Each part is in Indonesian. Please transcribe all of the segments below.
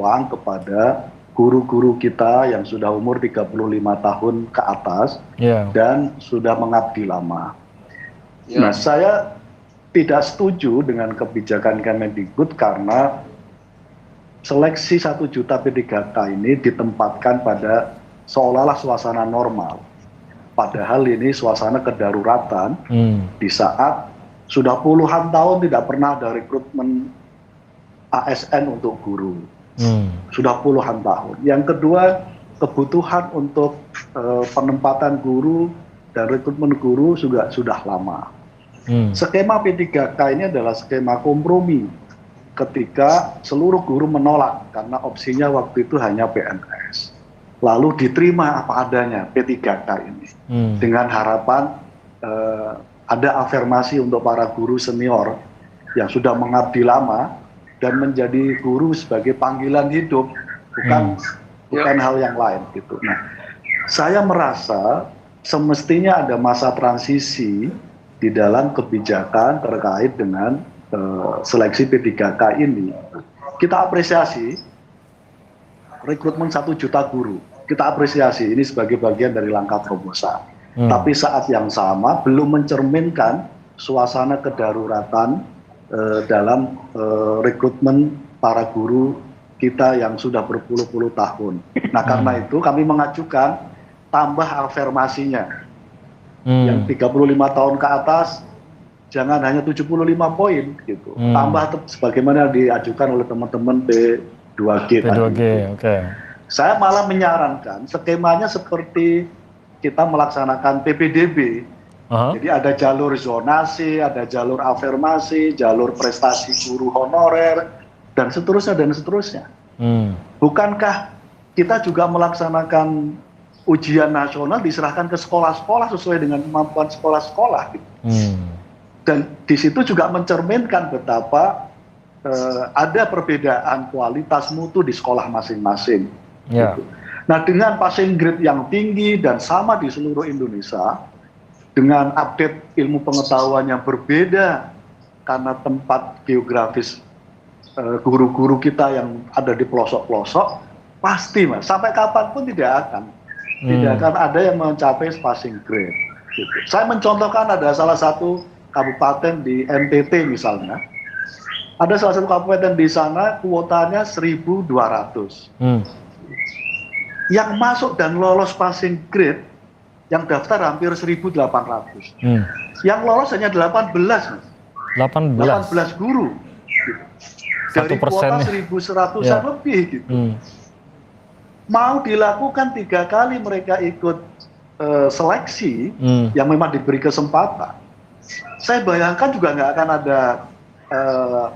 ruang kepada guru-guru kita yang sudah umur 35 tahun ke atas dan sudah mengabdi lama. Nah, saya tidak setuju dengan kebijakan Kemendikbud karena seleksi 1 juta P3K ini ditempatkan pada seolah-olah suasana normal. Padahal ini suasana kedaruratan di saat sudah puluhan tahun tidak pernah ada rekrutmen ASN untuk guru. Sudah puluhan tahun. Yang kedua, kebutuhan untuk penempatan guru dan rekrutmen guru juga sudah lama. Skema P3K ini adalah skema kompromi ketika seluruh guru menolak karena opsinya waktu itu hanya PNS. Lalu diterima apa adanya P3K ini dengan harapan ada afirmasi untuk para guru senior yang sudah mengabdi lama dan menjadi guru sebagai panggilan hidup, bukan hal yang lain gitu. Nah, saya merasa semestinya ada masa transisi di dalam kebijakan terkait dengan seleksi P3K ini. Kita apresiasi rekrutmen 1 juta guru. Kita apresiasi ini sebagai bagian dari langkah terobosan. Tapi saat yang sama belum mencerminkan suasana kedaruratan dalam rekrutmen para guru kita yang sudah berpuluh-puluh tahun. Nah, karena itu kami mengajukan tambah afirmasinya. Yang 35 tahun ke atas jangan hanya 75 poin gitu. Tambah sebagaimana diajukan oleh teman-teman P2G. Saya malah menyarankan skemanya seperti kita melaksanakan PPDB. Jadi ada jalur zonasi, ada jalur afirmasi, jalur prestasi guru honorer, dan seterusnya dan seterusnya. Bukankah kita juga melaksanakan ujian nasional diserahkan ke sekolah-sekolah sesuai dengan kemampuan sekolah-sekolah? Gitu. Dan di situ juga mencerminkan betapa ada perbedaan kualitas mutu di sekolah masing-masing. Gitu. Nah, dengan passing grade yang tinggi dan sama di seluruh Indonesia, dengan update ilmu pengetahuan yang berbeda karena tempat geografis guru-guru kita yang ada di pelosok-pelosok, pasti Mas, sampai kapanpun tidak akan ada yang mencapai passing grade. Gitu. Saya mencontohkan ada salah satu kabupaten di NTT misalnya, ada salah satu kabupaten di sana kuotanya 1.200. Yang masuk dan lolos passing grade yang daftar hampir 1.800. Yang lolos hanya 18, Mas. 18 guru. Gitu. Dari kuota 1.100-an lebih gitu. Mau dilakukan 3 kali mereka ikut seleksi yang memang diberi kesempatan. Saya bayangkan juga nggak akan ada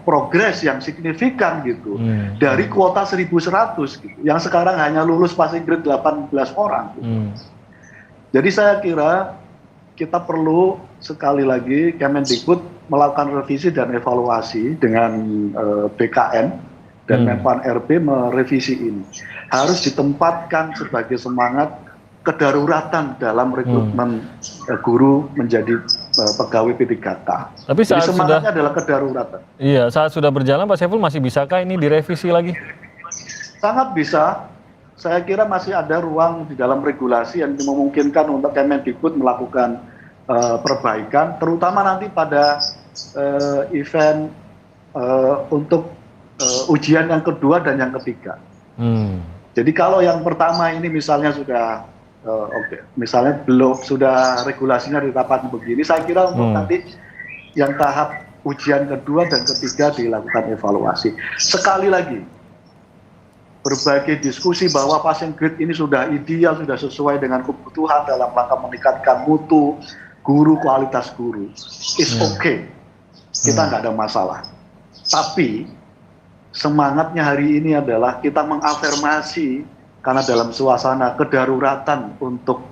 progres yang signifikan gitu dari kuota 1.100 gitu, yang sekarang hanya lulus passing grade 18 orang gitu. Jadi saya kira kita perlu sekali lagi Kemendikbud melakukan revisi dan evaluasi dengan BKN dan Menpan RB merevisi ini. Harus ditempatkan sebagai semangat kedaruratan dalam rekrutmen guru menjadi pegawai P3K. Tapi saat jadi semangatnya adalah kedaruratan. Iya, saat sudah berjalan Pak Saiful masih bisakah ini direvisi lagi? Sangat bisa. Saya kira masih ada ruang di dalam regulasi yang memungkinkan untuk Kemendikbud melakukan perbaikan, terutama nanti pada event untuk ujian yang kedua dan yang ketiga. Jadi kalau yang pertama ini misalnya sudah misalnya belum sudah regulasinya ditetapkan begini, saya kira untuk nanti yang tahap ujian kedua dan ketiga dilakukan evaluasi. Sekali lagi, berbagai diskusi bahwa passing grade ini sudah ideal, sudah sesuai dengan kebutuhan dalam rangka meningkatkan mutu guru, kualitas guru, is okay. Kita nggak ada masalah. Tapi semangatnya hari ini adalah kita mengafirmasi karena dalam suasana kedaruratan untuk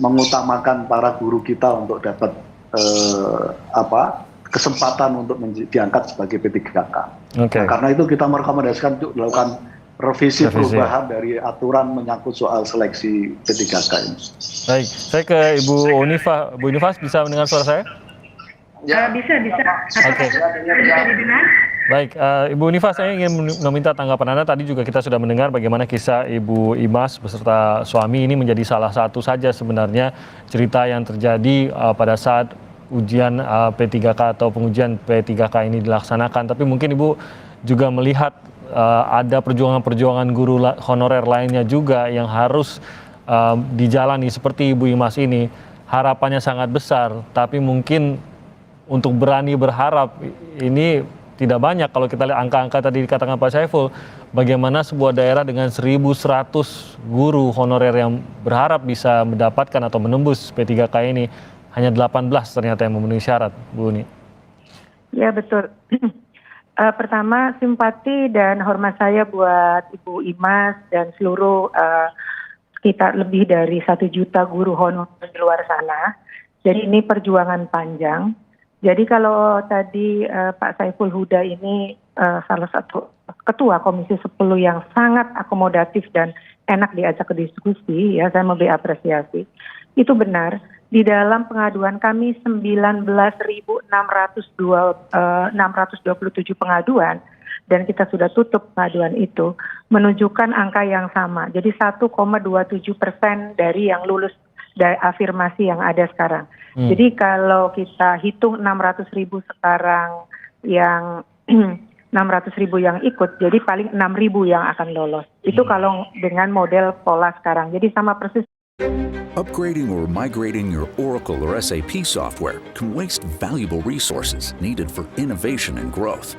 mengutamakan para guru kita untuk dapat kesempatan untuk diangkat sebagai P3K. Nah, karena itu kita merekomendasikan untuk dilakukan revisi perubahan dari aturan menyangkut soal seleksi P3K ini. Baik, saya ke Ibu Unifa. Bu Unifa bisa mendengar suara saya? Ya, bisa. Oke. Bisa didengar? Baik, Ibu Unifa, saya ingin meminta tanggapan Anda. Tadi juga kita sudah mendengar bagaimana kisah Ibu Imas beserta suami ini menjadi salah satu saja sebenarnya cerita yang terjadi pada saat ujian P3K atau pengujian P3K ini dilaksanakan. Tapi mungkin Ibu juga melihat ada perjuangan-perjuangan guru honorer lainnya juga yang harus dijalani seperti Ibu Imas ini. Harapannya sangat besar, tapi mungkin untuk berani berharap ini tidak banyak. Kalau kita lihat angka-angka tadi dikatakan Pak Saiful, bagaimana sebuah daerah dengan 1.100 guru honorer yang berharap bisa mendapatkan atau menembus P3K ini, hanya 18 ternyata yang memenuhi syarat, Bu Uni. Ya, betul. Pertama, simpati dan hormat saya buat Ibu Imas dan seluruh sekitar lebih dari 1 juta guru honorer di luar sana. Jadi ini perjuangan panjang. Jadi kalau tadi Pak Saiful Huda ini salah satu ketua Komisi 10 yang sangat akomodatif dan enak diajak ke diskusi, ya saya mau apresiasi. Itu benar. Di dalam pengaduan kami 19.627 pengaduan dan kita sudah tutup pengaduan itu menunjukkan angka yang sama. Jadi 1,27% dari yang lulus dari afirmasi yang ada sekarang. Jadi kalau kita hitung 600.000 sekarang yang 600.000 yang ikut, jadi paling 6.000 yang akan lolos. Itu kalau dengan model pola sekarang. Jadi sama persis. Upgrading or migrating your Oracle or SAP software can waste valuable resources needed for innovation and growth.